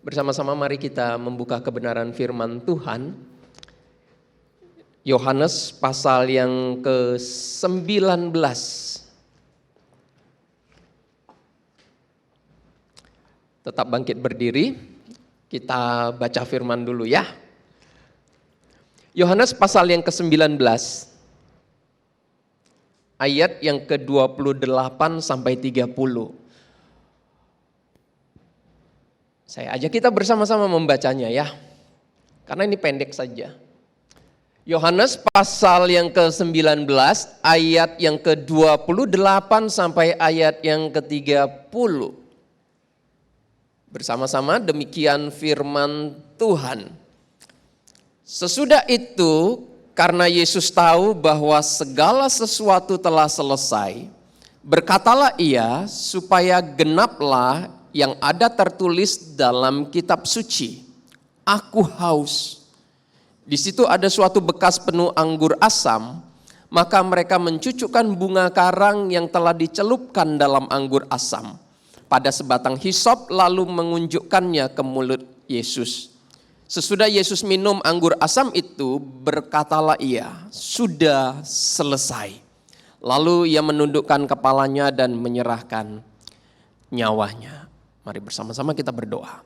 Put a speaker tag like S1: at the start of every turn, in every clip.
S1: Bersama-sama mari kita membuka kebenaran firman Tuhan. Yohanes pasal yang ke-19. Tetap bangkit berdiri, kita baca firman dulu ya. Yohanes pasal yang ke-19, ayat yang ke-28 sampai 30. Saya ajak kita bersama-sama membacanya ya, karena ini pendek saja. Yohanes pasal yang ke-19, ayat yang ke-28 sampai ayat yang ke-30. Bersama-sama demikian firman Tuhan. Sesudah itu, karena Yesus tahu bahwa segala sesuatu telah selesai, berkatalah ia supaya genaplah yang ada tertulis dalam kitab suci. Aku haus. Di situ ada suatu bekas penuh anggur asam, maka mereka mencucukkan bunga karang yang telah dicelupkan dalam anggur asam pada sebatang hisop, lalu mengunjukkannya ke mulut Yesus. Sesudah Yesus minum anggur asam itu, berkatalah ia, sudah selesai. Lalu ia menundukkan kepalanya dan menyerahkan nyawanya. Mari bersama-sama kita berdoa.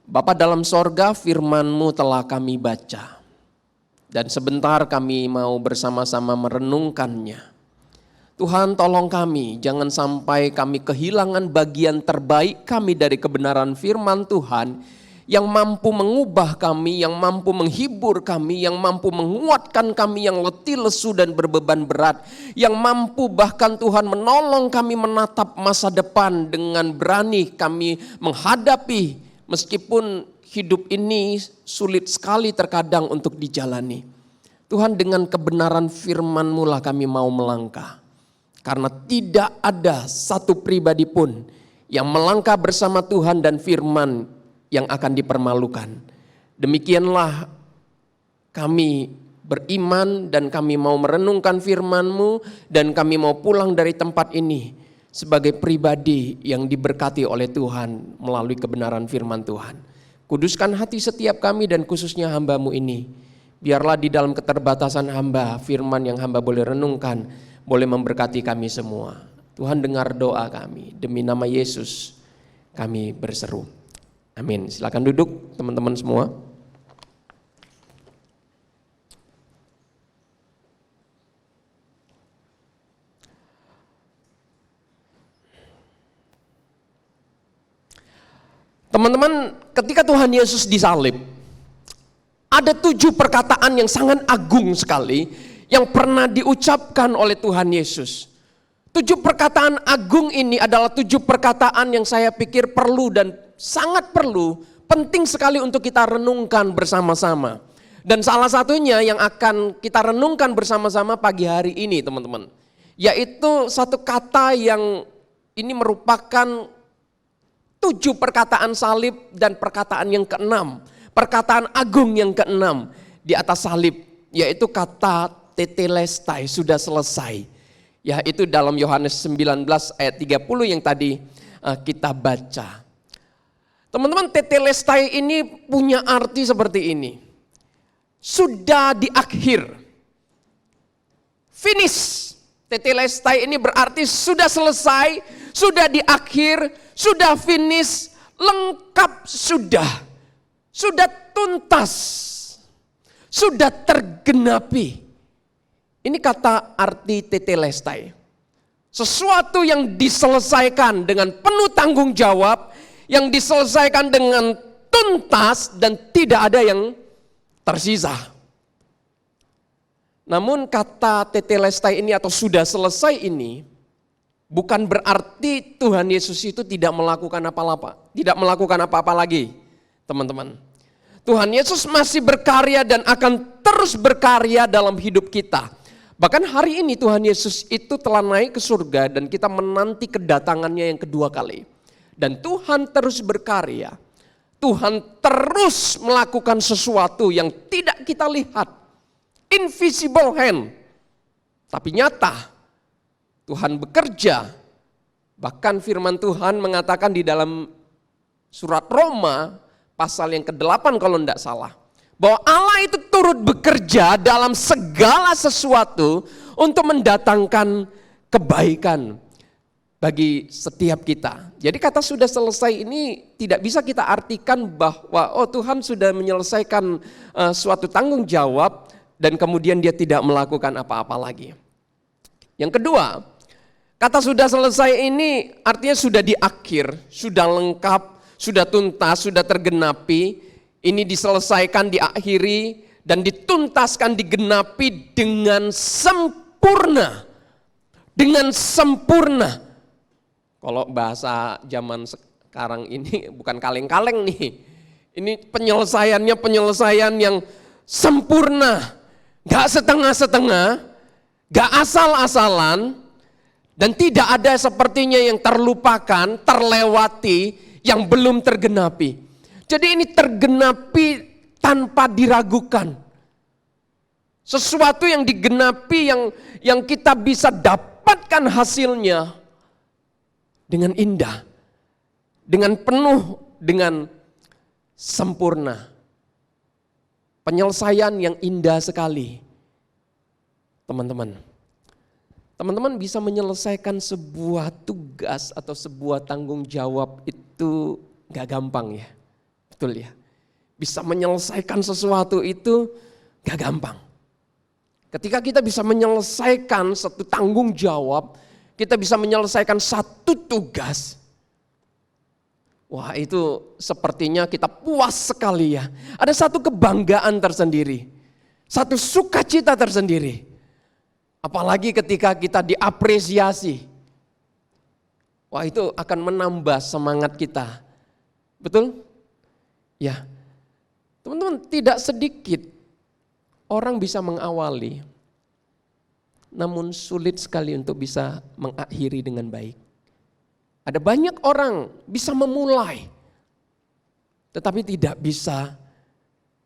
S1: Bapa dalam sorga, firman-Mu telah kami baca. Dan sebentar kami mau bersama-sama merenungkannya. Tuhan tolong kami, jangan sampai kami kehilangan bagian terbaik kami dari kebenaran firman Tuhan, yang mampu mengubah kami, yang mampu menghibur kami, yang mampu menguatkan kami yang letih, lesu dan berbeban berat, yang mampu bahkan Tuhan menolong kami menatap masa depan dengan berani kami menghadapi meskipun hidup ini sulit sekali terkadang untuk dijalani. Tuhan, dengan kebenaran firman-Mu lah kami mau melangkah, karena tidak ada satu pribadi pun yang melangkah bersama Tuhan dan firman yang akan dipermalukan. Demikianlah kami beriman dan kami mau merenungkan firman-Mu dan kami mau pulang dari tempat ini sebagai pribadi yang diberkati oleh Tuhan melalui kebenaran firman Tuhan. Kuduskan hati setiap kami dan khususnya hamba-Mu ini. Biarlah di dalam keterbatasan hamba, firman yang hamba boleh renungkan, boleh memberkati kami semua. Tuhan dengar doa kami, demi nama Yesus kami berseru. Amin. Silakan duduk teman-teman semua. Teman-teman, ketika Tuhan Yesus disalib, ada 7 perkataan yang sangat agung sekali yang pernah diucapkan oleh Tuhan Yesus. 7 perkataan agung ini adalah 7 perkataan yang saya pikir perlu dan sangat perlu, penting sekali untuk kita renungkan bersama-sama. Dan salah satunya yang akan kita renungkan bersama-sama pagi hari ini teman-teman, yaitu satu kata yang ini merupakan 7 perkataan salib dan perkataan yang ke-6, perkataan agung yang ke-6 di atas salib, yaitu kata tetelestai, sudah selesai. Yaitu dalam Yohanes 19 ayat 30 yang tadi kita baca. Teman-teman, tetelestai ini punya arti seperti ini. Sudah di akhir. Finish. Tetelestai ini berarti sudah selesai, sudah di akhir, sudah finish, lengkap sudah. Sudah tuntas. Sudah tergenapi. Ini kata arti tetelestai. Sesuatu yang diselesaikan dengan penuh tanggung jawab, yang diselesaikan dengan tuntas dan tidak ada yang tersisa. Namun kata tetelestai ini atau sudah selesai ini bukan berarti Tuhan Yesus itu tidak melakukan apa-apa, tidak melakukan apa-apa lagi, teman-teman. Tuhan Yesus masih berkarya dan akan terus berkarya dalam hidup kita. Bahkan hari ini Tuhan Yesus itu telah naik ke surga dan kita menanti kedatangannya yang kedua kali. Dan Tuhan terus berkarya. Tuhan terus melakukan sesuatu yang tidak kita lihat. Invisible hand. Tapi nyata. Tuhan bekerja. Bahkan firman Tuhan mengatakan di dalam Surat Roma pasal yang ke-8 kalau tidak salah. Bahwa Allah itu turut bekerja dalam segala sesuatu untuk mendatangkan kebaikan bagi setiap kita. Jadi kata sudah selesai ini tidak bisa kita artikan bahwa Tuhan sudah menyelesaikan suatu tanggung jawab dan kemudian dia tidak melakukan apa-apa lagi. Yang kedua, kata sudah selesai ini artinya sudah di akhir, sudah lengkap, sudah tuntas, sudah tergenapi. Ini diselesaikan, diakhiri dan dituntaskan, digenapi dengan sempurna. Dengan sempurna. Kalau bahasa zaman sekarang ini bukan kaleng-kaleng nih. Ini penyelesaian yang sempurna. Gak setengah-setengah, gak asal-asalan, dan tidak ada sepertinya yang terlupakan, terlewati, yang belum tergenapi. Jadi ini tergenapi tanpa diragukan. Sesuatu yang digenapi yang kita bisa dapatkan hasilnya dengan indah, dengan penuh, dengan sempurna. Penyelesaian yang indah sekali. Teman-teman bisa menyelesaikan sebuah tugas atau sebuah tanggung jawab itu gak gampang ya. Betul ya. Bisa menyelesaikan sesuatu itu gak gampang. Ketika kita bisa menyelesaikan satu tanggung jawab, kita bisa menyelesaikan satu tugas. Wah, itu sepertinya kita puas sekali ya. Ada satu kebanggaan tersendiri. Satu sukacita tersendiri. Apalagi ketika kita diapresiasi. Wah, itu akan menambah semangat kita. Betul? Ya. Teman-teman, tidak sedikit orang bisa mengawali, namun sulit sekali untuk bisa mengakhiri dengan baik. Ada banyak orang bisa memulai, tetapi tidak bisa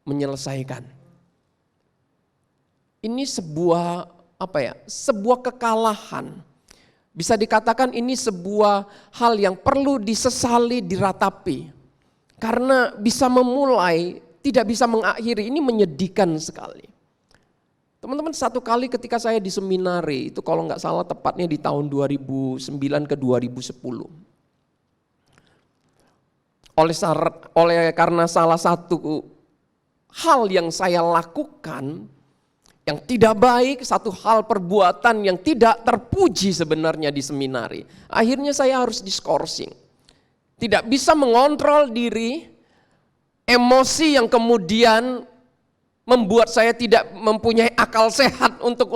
S1: menyelesaikan. Ini sebuah sebuah kekalahan. Bisa dikatakan ini sebuah hal yang perlu disesali, diratapi. Karena bisa memulai, tidak bisa mengakhiri, ini menyedihkan sekali. Teman-teman, satu kali ketika saya di seminari, itu kalau nggak salah tepatnya di tahun 2009 ke 2010. Karena salah satu hal yang saya lakukan yang tidak baik, satu hal perbuatan yang tidak terpuji sebenarnya di seminari. Akhirnya saya harus diskorsing. Tidak bisa mengontrol diri, emosi yang kemudian membuat saya tidak mempunyai akal sehat untuk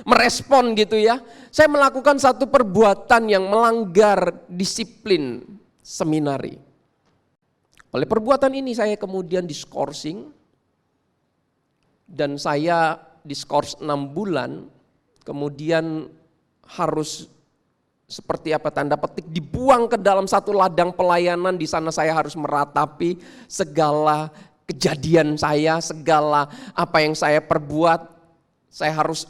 S1: merespon gitu ya. Saya melakukan satu perbuatan yang melanggar disiplin seminari. Oleh perbuatan ini saya kemudian diskorsing dan saya diskors 6 bulan, kemudian harus seperti apa tanda petik dibuang ke dalam satu ladang pelayanan. Di sana saya harus meratapi segala kejadian saya, segala apa yang saya perbuat. Saya harus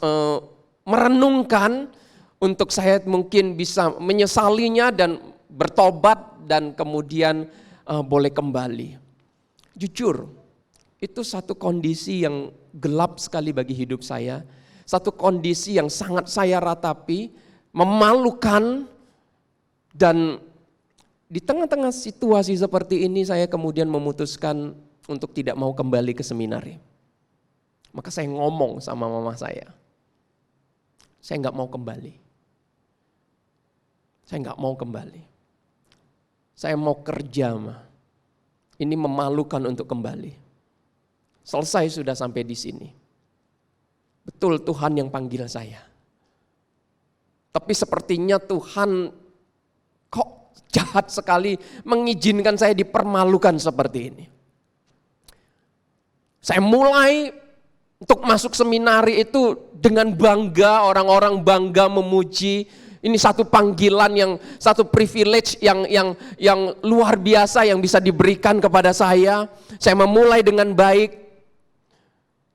S1: merenungkan untuk saya mungkin bisa menyesalinya dan bertobat dan kemudian boleh kembali. Jujur, itu satu kondisi yang gelap sekali bagi hidup saya. Satu kondisi yang sangat saya ratapi, memalukan, dan di tengah-tengah situasi seperti ini saya kemudian memutuskan untuk tidak mau kembali ke seminari. Maka saya ngomong sama mama saya nggak mau kembali. Saya nggak mau kembali. Saya mau kerja, Ma. Ini memalukan untuk kembali. Selesai sudah sampai di sini. Betul Tuhan yang panggil saya. Tapi sepertinya Tuhan kok jahat sekali mengizinkan saya dipermalukan seperti ini. Saya mulai untuk masuk seminari itu dengan bangga, orang-orang bangga memuji. Ini satu panggilan satu privilege yang luar biasa yang bisa diberikan kepada saya. Saya memulai dengan baik,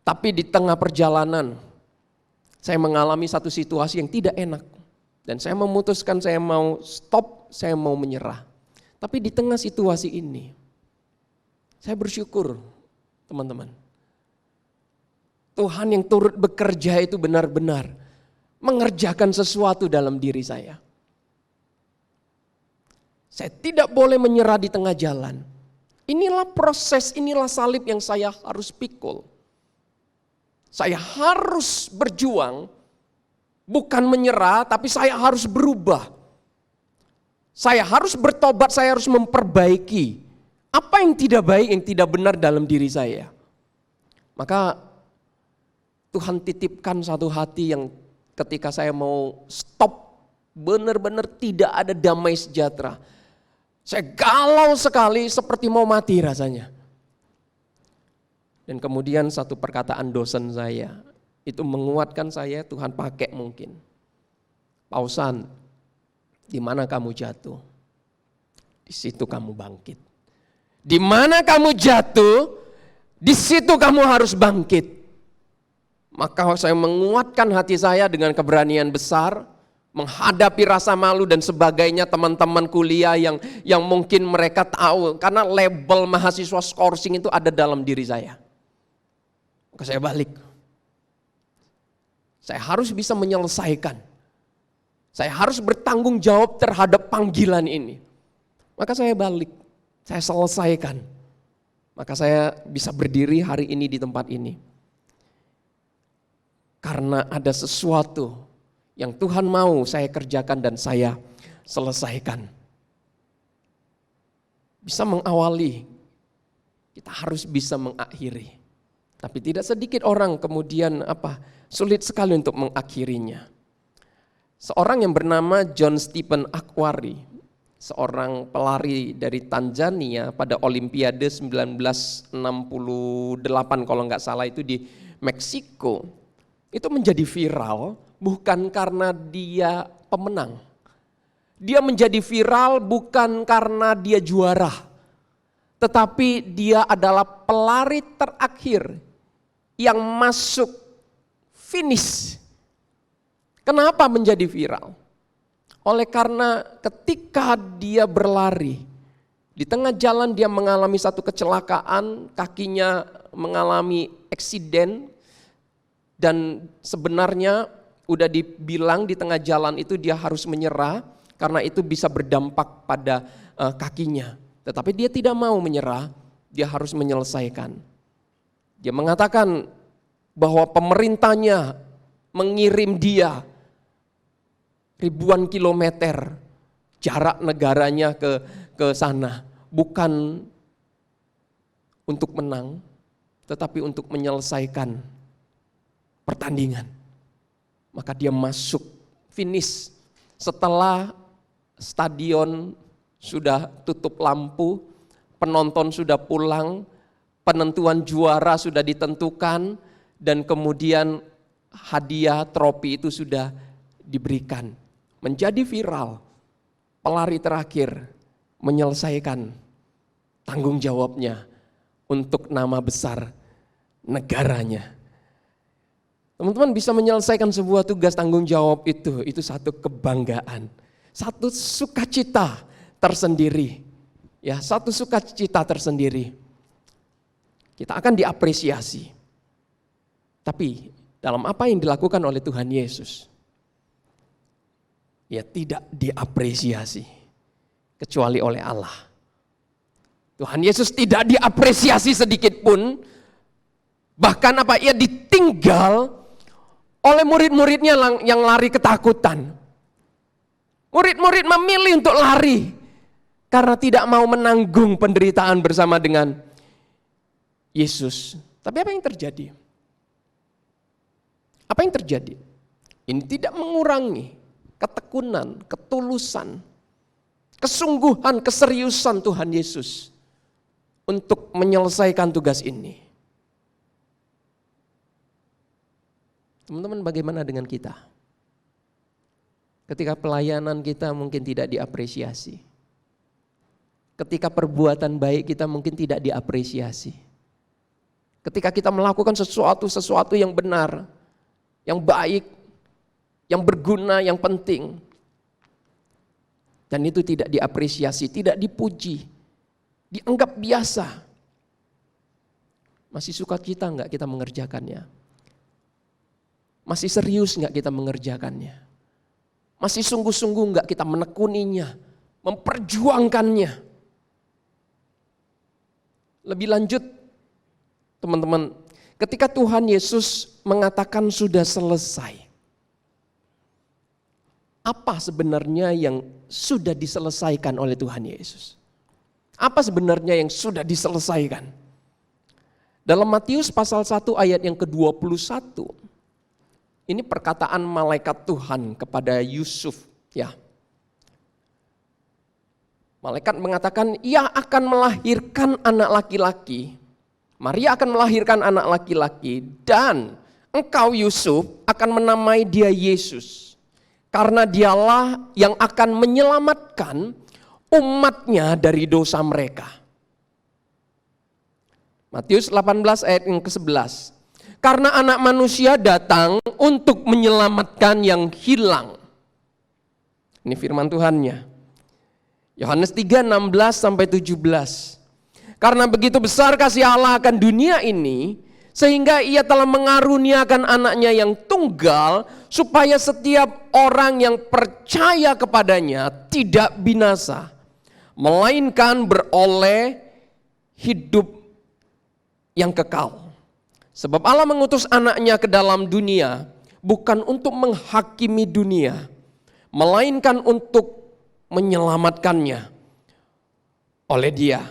S1: tapi di tengah perjalanan saya mengalami satu situasi yang tidak enak. Dan saya memutuskan saya mau stop, saya mau menyerah. Tapi di tengah situasi ini, saya bersyukur teman-teman. Tuhan yang turut bekerja itu benar-benar mengerjakan sesuatu dalam diri saya. Saya tidak boleh menyerah di tengah jalan. Inilah proses, inilah salib yang saya harus pikul. Saya harus berjuang, bukan menyerah, tapi saya harus berubah. Saya harus bertobat, saya harus memperbaiki apa yang tidak baik, yang tidak benar dalam diri saya. Maka Tuhan titipkan satu hati yang ketika saya mau stop, benar-benar tidak ada damai sejahtera. Saya galau sekali seperti mau mati rasanya. Dan kemudian satu perkataan dosen saya, itu menguatkan saya, Tuhan pakai mungkin. Pausan, di mana kamu jatuh? Di situ kamu bangkit. Di mana kamu jatuh, di situ kamu harus bangkit. Maka saya menguatkan hati saya dengan keberanian besar, menghadapi rasa malu dan sebagainya teman-teman kuliah yang mungkin mereka tahu. Karena label mahasiswa skorsing itu ada dalam diri saya. Maka saya balik. Saya harus bisa menyelesaikan. Saya harus bertanggung jawab terhadap panggilan ini. Maka saya balik, saya selesaikan. Maka saya bisa berdiri hari ini di tempat ini. Karena ada sesuatu yang Tuhan mau saya kerjakan dan saya selesaikan. Bisa mengawali, kita harus bisa mengakhiri. Tapi tidak sedikit orang kemudian sulit sekali untuk mengakhirinya. Seorang yang bernama John Stephen Akhwari, seorang pelari dari Tanzania pada Olimpiade 1968 kalau nggak salah itu di Meksiko, itu menjadi viral bukan karena dia pemenang. Dia menjadi viral bukan karena dia juara, tetapi dia adalah pelari terakhir yang masuk finish. Kenapa menjadi viral? Oleh karena ketika dia berlari, di tengah jalan dia mengalami satu kecelakaan, kakinya mengalami eksiden, dan sebenarnya udah dibilang di tengah jalan itu dia harus menyerah karena itu bisa berdampak pada kakinya. Tetapi dia tidak mau menyerah, dia harus menyelesaikan. Dia mengatakan bahwa pemerintahnya mengirim dia ribuan kilometer jarak negaranya ke sana, bukan untuk menang, tetapi untuk menyelesaikan pertandingan. Maka dia masuk finish setelah stadion sudah tutup lampu, penonton sudah pulang, penentuan juara sudah ditentukan, dan kemudian hadiah trofi itu sudah diberikan. Menjadi viral, pelari terakhir menyelesaikan tanggung jawabnya untuk nama besar negaranya. Teman-teman bisa menyelesaikan sebuah tugas tanggung jawab itu satu kebanggaan, satu sukacita tersendiri. Ya, satu sukacita tersendiri. Kita akan diapresiasi. Tapi dalam apa yang dilakukan oleh Tuhan Yesus, ya tidak diapresiasi kecuali oleh Allah. Tuhan Yesus tidak diapresiasi sedikit pun, bahkan ia ditinggal oleh murid-muridnya yang lari ketakutan. Murid-murid memilih untuk lari karena tidak mau menanggung penderitaan bersama dengan Yesus. Tapi apa yang terjadi? Apa yang terjadi? Ini tidak mengurangi ketekunan, ketulusan, kesungguhan, keseriusan Tuhan Yesus untuk menyelesaikan tugas ini. Teman-teman, bagaimana dengan kita? Ketika pelayanan kita mungkin tidak diapresiasi. Ketika perbuatan baik kita mungkin tidak diapresiasi. Ketika kita melakukan sesuatu yang benar, yang baik, yang berguna, yang penting, Dan itu tidak diapresiasi, tidak dipuji, dianggap biasa. Masih sukacita enggak kita mengerjakannya? Masih serius enggak kita mengerjakannya? Masih sungguh-sungguh enggak kita menekuninya, memperjuangkannya? Lebih lanjut, teman-teman, ketika Tuhan Yesus mengatakan sudah selesai, apa sebenarnya yang sudah diselesaikan oleh Tuhan Yesus? Apa sebenarnya yang sudah diselesaikan? Dalam Matius pasal 1 ayat yang ke-21, ini perkataan malaikat Tuhan kepada Yusuf. Ya. Malaikat mengatakan, ia akan melahirkan anak laki-laki. Maria akan melahirkan anak laki-laki dan engkau Yusuf akan menamai dia Yesus. Karena dialah yang akan menyelamatkan umatnya dari dosa mereka. Matius 18 ayat yang ke-11. Karena anak manusia datang untuk menyelamatkan yang hilang. Ini firman Tuhannya. Yohanes 3, 16-17. Karena begitu besar kasih Allah akan dunia ini, sehingga ia telah mengaruniakan anaknya yang tunggal, supaya setiap orang yang percaya kepadanya tidak binasa, melainkan beroleh hidup yang kekal. Sebab Allah mengutus anaknya ke dalam dunia, bukan untuk menghakimi dunia, melainkan untuk menyelamatkannya oleh dia.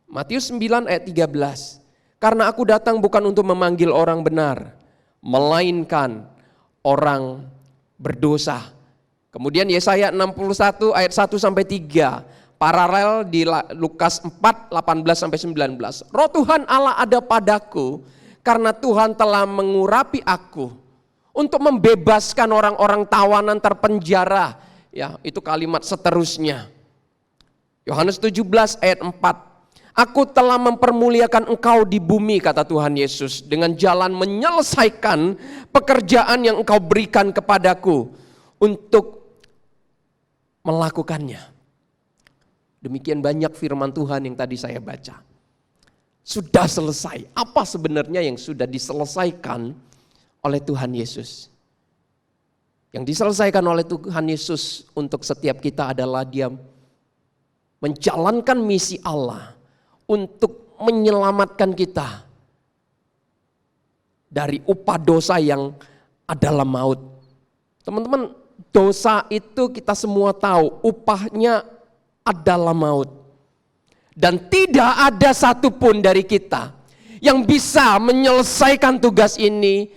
S1: Matius 9 ayat 13. Karena aku datang bukan untuk memanggil orang benar, melainkan orang berdosa. Kemudian Yesaya 61 ayat 1-3, paralel di Lukas 4, 18-19. Roh Tuhan Allah ada padaku, karena Tuhan telah mengurapi aku untuk membebaskan orang-orang tawanan terpenjara. Ya, itu kalimat seterusnya. Yohanes 17 ayat 4. Aku telah mempermuliakan engkau di bumi, kata Tuhan Yesus, dengan jalan menyelesaikan pekerjaan yang engkau berikan kepadaku untuk melakukannya. Demikian banyak firman Tuhan yang tadi saya baca. Sudah selesai. Apa sebenarnya yang sudah diselesaikan oleh Tuhan Yesus? Yang diselesaikan oleh Tuhan Yesus untuk setiap kita adalah Dia menjalankan misi Allah untuk menyelamatkan kita dari upah dosa yang adalah maut. Teman-teman, dosa itu kita semua tahu upahnya adalah maut. Dan tidak ada satupun dari kita yang bisa menyelesaikan tugas ini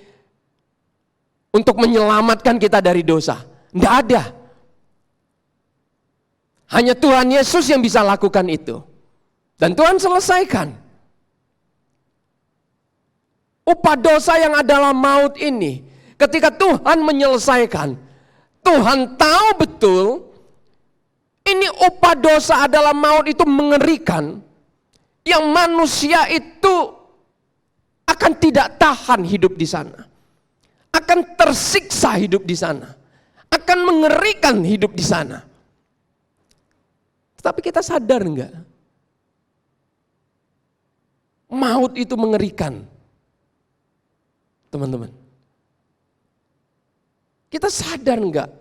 S1: untuk menyelamatkan kita dari dosa. Tidak ada. Hanya Tuhan Yesus yang bisa lakukan itu. Dan Tuhan selesaikan. Upah dosa yang adalah maut ini, ketika Tuhan menyelesaikan, Tuhan tahu betul, ini upah dosa adalah maut itu mengerikan, yang manusia itu akan tidak tahan hidup di sana, akan tersiksa hidup di sana, akan mengerikan hidup di sana. Tetapi kita sadar enggak? Maut itu mengerikan, teman-teman. Kita sadar enggak?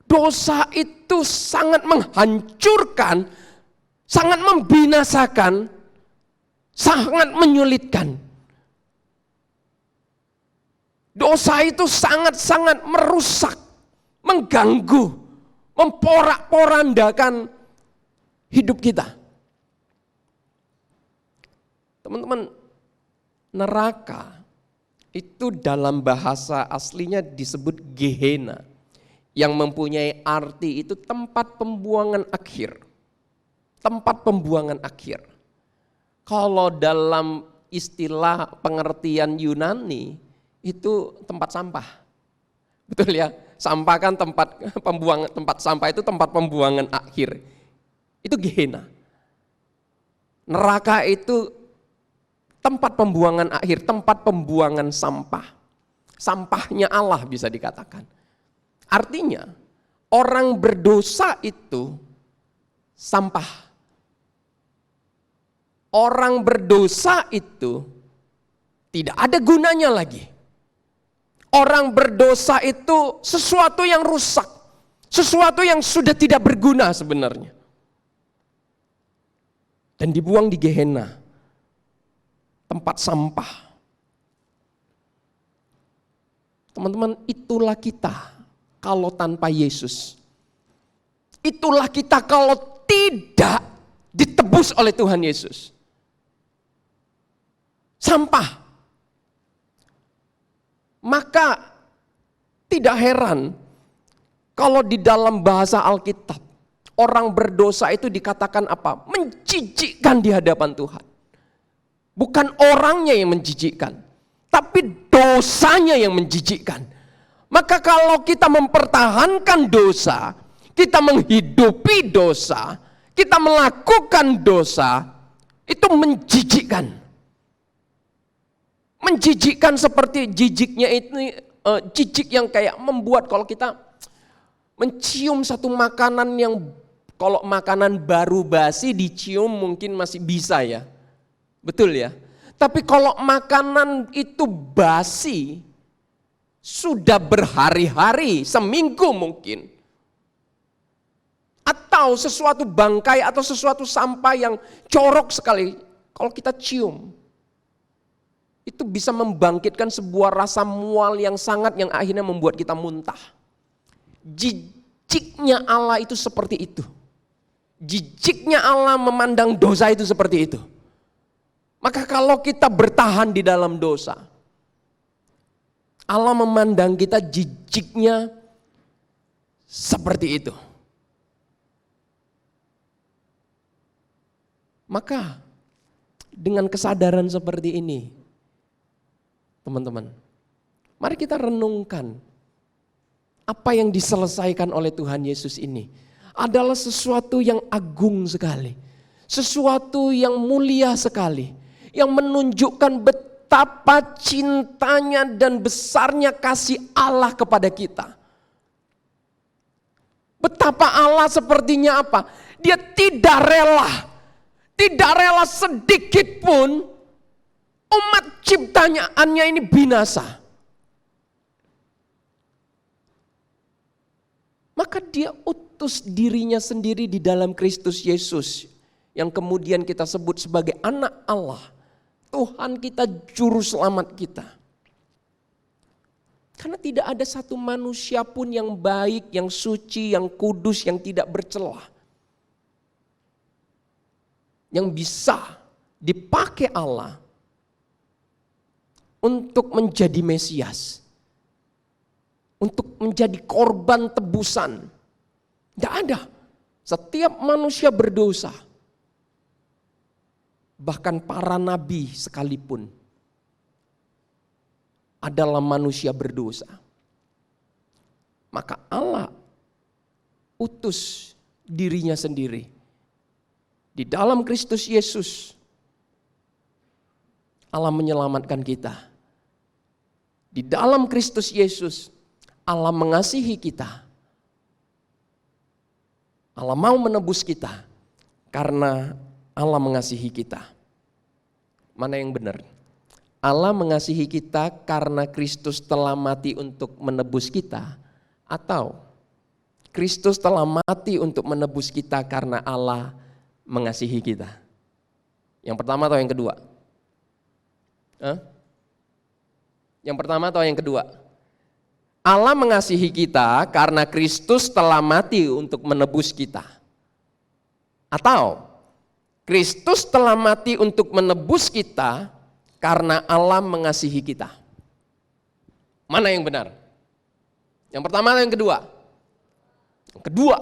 S1: Dosa itu sangat menghancurkan, sangat membinasakan, sangat menyulitkan. Dosa itu sangat-sangat merusak, mengganggu, memporak-porandakan hidup kita. Teman-teman, neraka itu dalam bahasa aslinya disebut Gehenna, yang mempunyai arti itu tempat pembuangan akhir. Tempat pembuangan akhir. Kalau dalam istilah pengertian Yunani, itu tempat sampah. Betul ya? Sampah kan tempat pembuangan, tempat sampah itu tempat pembuangan akhir. Itu Gehenna. Neraka itu tempat pembuangan akhir, tempat pembuangan sampah. Sampahnya Allah bisa dikatakan. Artinya, orang berdosa itu sampah. Orang berdosa itu tidak ada gunanya lagi. Orang berdosa itu sesuatu yang rusak, sesuatu yang sudah tidak berguna sebenarnya. Dan dibuang di Gehenna, tempat sampah. Teman-teman, itulah kita kalau tanpa Yesus. Itulah kita kalau tidak ditebus oleh Tuhan Yesus. Sampah. Maka tidak heran kalau di dalam bahasa Alkitab orang berdosa itu dikatakan apa? Menjijikkan di hadapan Tuhan. Bukan orangnya yang menjijikkan, tapi dosanya yang menjijikkan. Maka kalau kita mempertahankan dosa, kita menghidupi dosa, kita melakukan dosa, itu menjijikkan. Menjijikkan seperti jijiknya itu, jijik yang kayak membuat kalau kita mencium satu makanan yang, kalau makanan baru basi dicium mungkin masih bisa ya. Betul ya? Tapi kalau makanan itu basi, sudah berhari-hari, seminggu mungkin. Atau sesuatu bangkai atau sesuatu sampah yang jorok sekali, kalau kita cium, itu bisa membangkitkan sebuah rasa mual yang sangat, yang akhirnya membuat kita muntah. Jijiknya Allah itu seperti itu. Jijiknya Allah memandang dosa itu seperti itu. Maka kalau kita bertahan di dalam dosa, Allah memandang kita jijiknya seperti itu. Maka dengan kesadaran seperti ini, teman-teman, mari kita renungkan apa yang diselesaikan oleh Tuhan Yesus ini adalah sesuatu yang agung sekali, sesuatu yang mulia sekali, yang menunjukkan betapa cintanya dan besarnya kasih Allah kepada kita. Betapa Allah sepertinya apa? Dia tidak rela sedikit pun umat ciptaannya ini binasa. Maka dia utus dirinya sendiri di dalam Kristus Yesus, yang kemudian kita sebut sebagai anak Allah, Tuhan kita, juru selamat kita. Karena tidak ada satu manusia pun yang baik, yang suci, yang kudus, yang tidak bercelah, yang bisa dipakai Allah untuk menjadi Mesias, untuk menjadi korban tebusan. Tidak ada. Setiap manusia berdosa. Bahkan para nabi sekalipun adalah manusia berdosa. Maka Allah utus dirinya sendiri di dalam Kristus Yesus. Allah menyelamatkan kita. Di dalam Kristus Yesus, Allah mengasihi kita. Allah mau menebus kita karena Allah mengasihi kita. Mana yang benar? Allah mengasihi kita karena Kristus telah mati untuk menebus kita, atau Kristus telah mati untuk menebus kita karena Allah mengasihi kita? Yang pertama atau yang kedua? Yang pertama atau yang kedua? Allah mengasihi kita karena Kristus telah mati untuk menebus kita, atau Kristus telah mati untuk menebus kita karena Allah mengasihi kita? Mana yang benar? Yang pertama atau yang kedua? Yang kedua.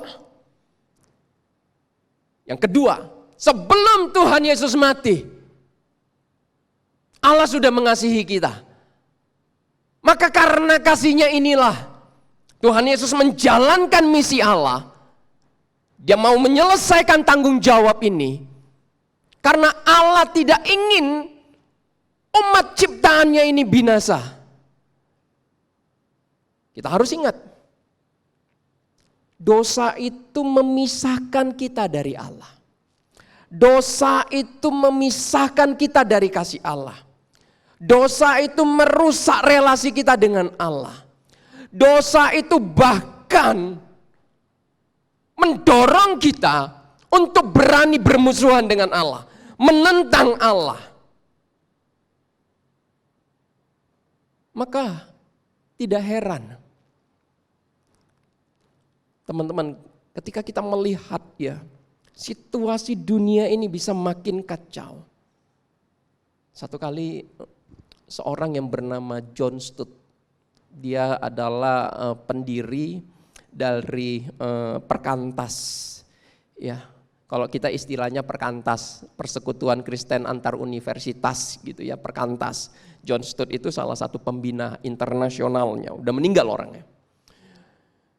S1: Yang kedua, sebelum Tuhan Yesus mati, Allah sudah mengasihi kita. Maka karena kasihnya inilah Tuhan Yesus menjalankan misi Allah. Dia mau menyelesaikan tanggung jawab ini. Karena Allah tidak ingin umat ciptaannya ini binasa. Kita harus ingat, Dosa itu memisahkan kita dari Allah. Dosa itu memisahkan kita dari kasih Allah. Dosa itu merusak relasi kita dengan Allah. Dosa itu bahkan mendorong kita untuk berani bermusuhan dengan Allah, menentang Allah. Maka tidak heran, teman-teman, ketika kita melihat ya, situasi dunia ini bisa makin kacau. Satu kali seorang yang bernama John Stott, dia adalah pendiri dari Perkantas, ya. Kalau kita istilahnya Perkantas, Persekutuan Kristen Antar Universitas gitu ya, Perkantas. John Stott itu salah satu pembina internasionalnya, udah meninggal orangnya.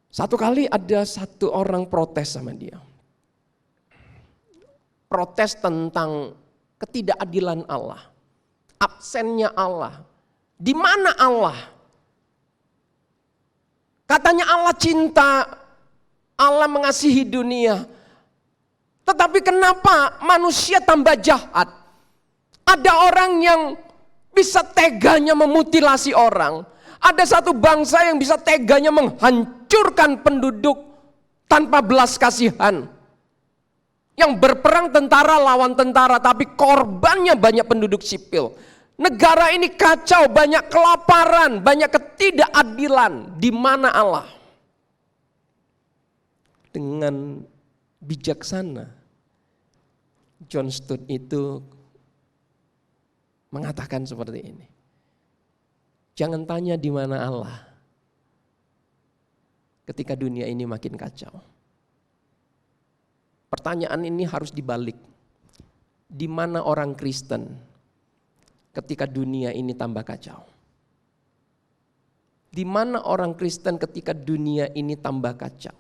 S1: Satu kali ada satu orang protes sama dia. Protes tentang ketidakadilan Allah, absennya Allah. Di mana Allah? Katanya Allah cinta, Allah mengasihi dunia. Tetapi kenapa manusia tambah jahat? Ada orang yang bisa teganya memutilasi orang. Ada satu bangsa yang bisa teganya menghancurkan penduduk tanpa belas kasihan. Yang berperang tentara lawan tentara, tapi korbannya banyak penduduk sipil. Negara ini kacau, banyak kelaparan, banyak ketidakadilan. Di mana Allah? Dengan bijaksana, John Stott itu mengatakan seperti ini. Jangan tanya di mana Allah ketika dunia ini makin kacau. Pertanyaan ini harus dibalik. Di mana orang Kristen ketika dunia ini tambah kacau? Di mana orang Kristen ketika dunia ini tambah kacau?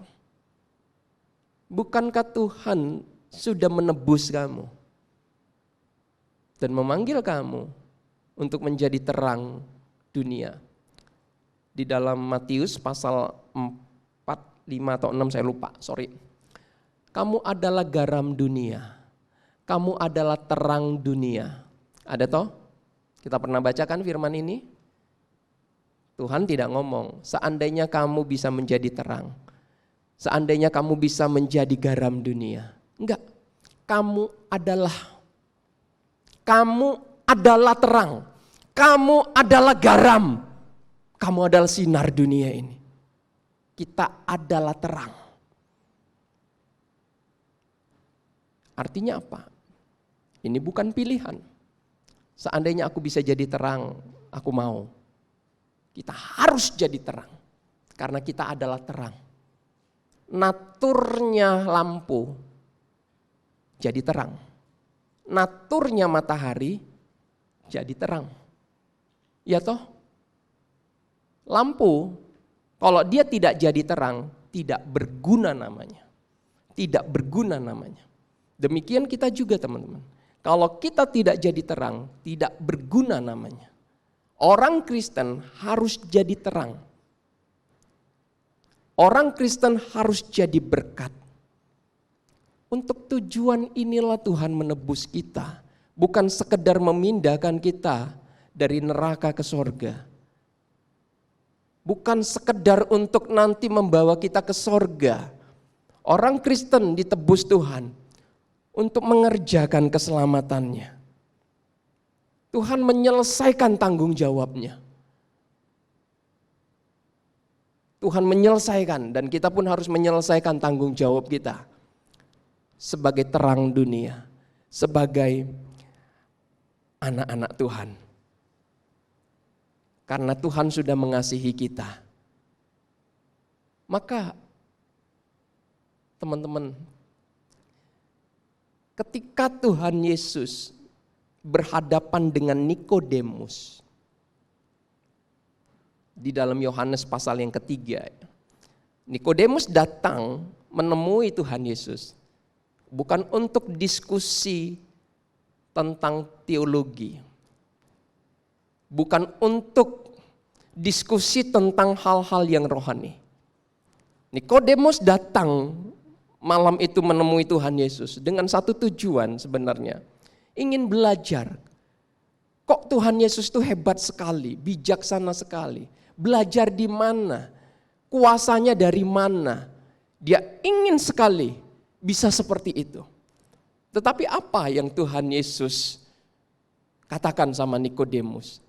S1: Bukankah Tuhan sudah menebus kamu dan memanggil kamu untuk menjadi terang dunia? Di dalam Matius pasal 4, 5 atau 6 saya lupa, sorry. Kamu adalah garam dunia, kamu adalah terang dunia. Ada toh? Kita pernah bacakan firman ini? Tuhan tidak ngomong, seandainya kamu bisa menjadi terang, seandainya kamu bisa menjadi garam dunia. Enggak, kamu adalah terang, kamu adalah garam, kamu adalah sinar dunia ini. Kita adalah terang. Artinya apa? Ini bukan pilihan. Seandainya aku bisa jadi terang, aku mau. Kita harus jadi terang, karena kita adalah terang. Naturnya lampu jadi terang. Naturnya matahari jadi terang. Ya toh? Lampu kalau dia tidak jadi terang, tidak berguna namanya. Tidak berguna namanya. Demikian kita juga teman-teman. Kalau kita tidak jadi terang, tidak berguna namanya. Orang Kristen harus jadi terang. Orang Kristen harus jadi berkat. Untuk tujuan inilah Tuhan menebus kita. Bukan sekedar memindahkan kita dari neraka ke sorga. Bukan sekedar untuk nanti membawa kita ke sorga. Orang Kristen ditebus Tuhan untuk mengerjakan keselamatannya. Tuhan menyelesaikan tanggung jawabnya. Tuhan menyelesaikan, dan kita pun harus menyelesaikan tanggung jawab kita sebagai terang dunia, sebagai anak-anak Tuhan. Karena Tuhan sudah mengasihi kita. Maka teman-teman, ketika Tuhan Yesus berhadapan dengan Nikodemus di dalam Yohanes pasal yang ketiga, Nikodemus datang menemui Tuhan Yesus bukan untuk diskusi tentang teologi, bukan untuk diskusi tentang hal-hal yang rohani, Nikodemus datang malam itu menemui Tuhan Yesus dengan satu tujuan sebenarnya. Ingin belajar. Kok Tuhan Yesus itu hebat sekali, bijaksana sekali. Belajar di mana? Kuasanya dari mana? Dia ingin sekali bisa seperti itu. Tetapi apa yang Tuhan Yesus katakan sama Nikodemus?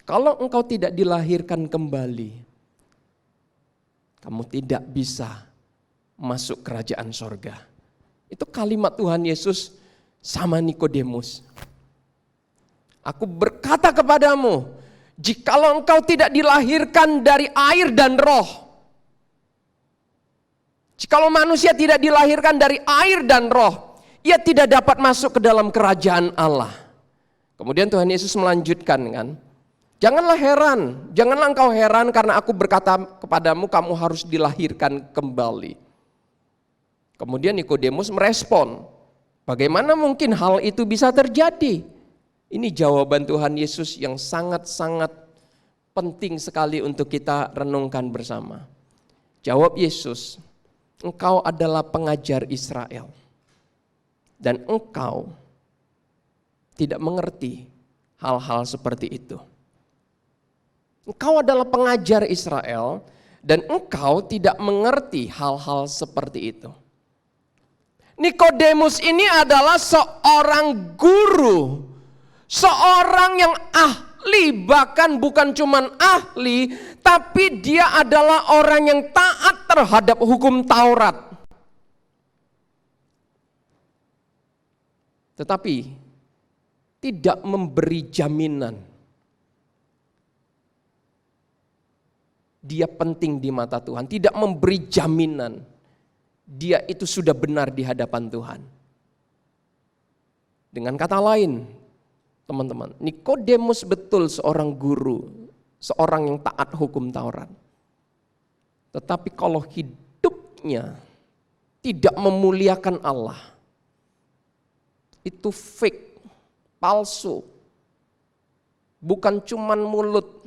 S1: Kalau engkau tidak dilahirkan kembali, kamu tidak bisa masuk kerajaan sorga. Itu kalimat Tuhan Yesus sama Nikodemus. Aku berkata kepadamu, jikalau engkau tidak dilahirkan dari air dan roh, jikalau manusia tidak dilahirkan dari air dan roh, ia tidak dapat masuk ke dalam kerajaan Allah. Kemudian Tuhan Yesus melanjutkan kan, janganlah engkau heran karena aku berkata kepadamu kamu harus dilahirkan kembali. Kemudian Nikodemus merespon, bagaimana mungkin hal itu bisa terjadi? Ini jawaban Tuhan Yesus yang sangat-sangat penting sekali untuk kita renungkan bersama. Jawab Yesus, engkau adalah pengajar Israel dan engkau tidak mengerti hal-hal seperti itu. Engkau adalah pengajar Israel dan engkau tidak mengerti hal-hal seperti itu. Nikodemus ini adalah seorang guru, seorang yang ahli, bahkan bukan cuman ahli, tapi dia adalah orang yang taat terhadap hukum Taurat. Tetapi tidak memberi jaminan dia penting di mata Tuhan, tidak memberi jaminan dia itu sudah benar di hadapan Tuhan. Dengan kata lain, teman-teman, Nikodemus betul seorang guru, seorang yang taat hukum Taurat. Tetapi kalau hidupnya tidak memuliakan Allah, itu fake, palsu. Bukan cuman mulut,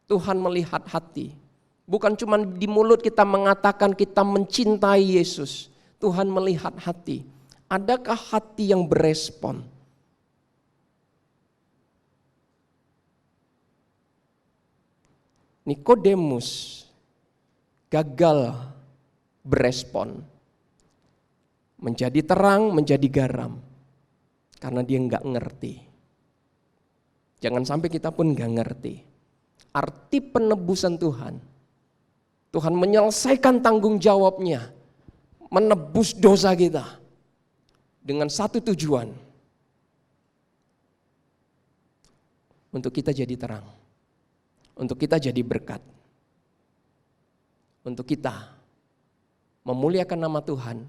S1: Tuhan melihat hati. Bukan cuman di mulut kita mengatakan kita mencintai Yesus, Tuhan melihat hati. Adakah hati yang berespon? Nikodemus gagal berespon, menjadi terang, menjadi garam, karena dia nggak ngerti. Jangan sampai kita pun nggak ngerti arti penebusan Tuhan. Tuhan menyelesaikan tanggung jawabnya, menebus dosa kita dengan satu tujuan, untuk kita jadi terang, untuk kita jadi berkat, untuk kita memuliakan nama Tuhan,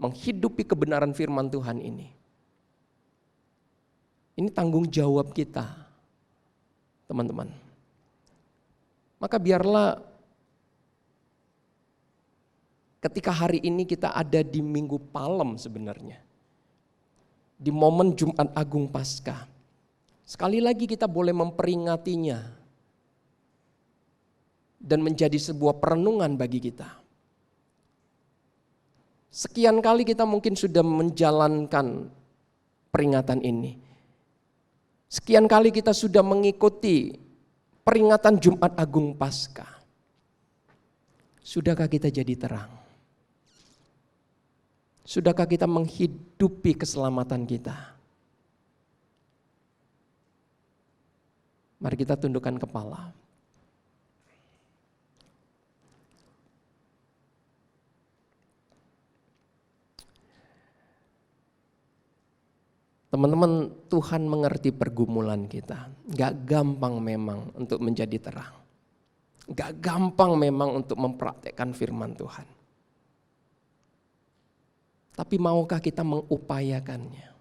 S1: menghidupi kebenaran firman Tuhan ini. Ini tanggung jawab kita, teman-teman. Maka biarlah ketika hari ini kita ada di Minggu Palem sebenarnya, di momen Jumat Agung Paskah, sekali lagi kita boleh memperingatinya dan menjadi sebuah perenungan bagi kita. Sekian kali kita mungkin sudah menjalankan peringatan ini. Sekian kali kita sudah mengikuti peringatan Jumat Agung Paskah. Sudahkah kita jadi terang? Sudahkah kita menghidupi keselamatan kita? Mari kita tundukkan kepala. Teman-teman, Tuhan mengerti pergumulan kita. Gak gampang memang untuk menjadi terang. Gak gampang memang untuk mempraktekkan firman Tuhan. Tapi maukah kita mengupayakannya?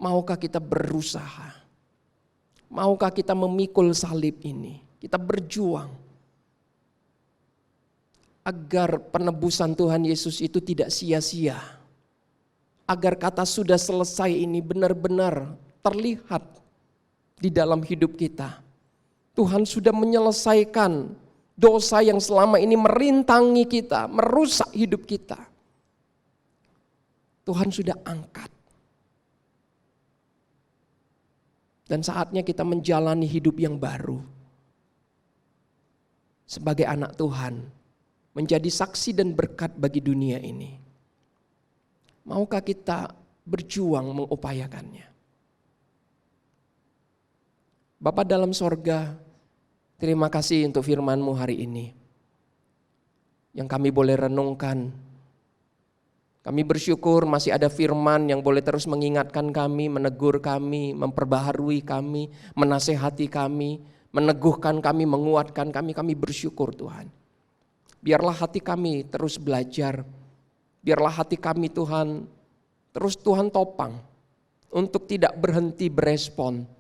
S1: Maukah kita berusaha? Maukah kita memikul salib ini? Kita berjuang agar penebusan Tuhan Yesus itu tidak sia-sia. Agar kata sudah selesai ini benar-benar terlihat di dalam hidup kita. Tuhan sudah menyelesaikan dosa yang selama ini merintangi kita, merusak hidup kita. Tuhan sudah angkat. Dan saatnya kita menjalani hidup yang baru. Sebagai anak Tuhan, menjadi saksi dan berkat bagi dunia ini. Maukah kita berjuang mengupayakannya? Bapa dalam sorga, terima kasih untuk firman-Mu hari ini. Yang kami boleh renungkan. Kami bersyukur masih ada firman yang boleh terus mengingatkan kami, menegur kami, memperbaharui kami, menasehati kami, meneguhkan kami, menguatkan kami. Kami bersyukur Tuhan. Biarlah hati kami terus belajar. Biarlah hati kami Tuhan, terus Tuhan topang untuk tidak berhenti berespon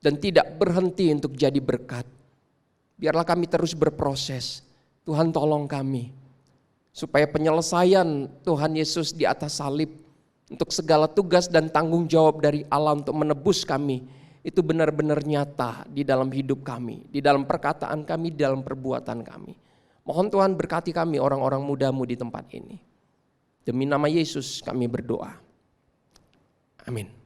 S1: dan tidak berhenti untuk jadi berkat. Biarlah kami terus berproses. Tuhan tolong kami supaya penyelesaian Tuhan Yesus di atas salib untuk segala tugas dan tanggung jawab dari Allah untuk menebus kami itu benar-benar nyata di dalam hidup kami, di dalam perkataan kami, di dalam perbuatan kami. Mohon Tuhan berkati kami orang-orang muda-Mu di tempat ini. Demi nama Yesus kami berdoa. Amin.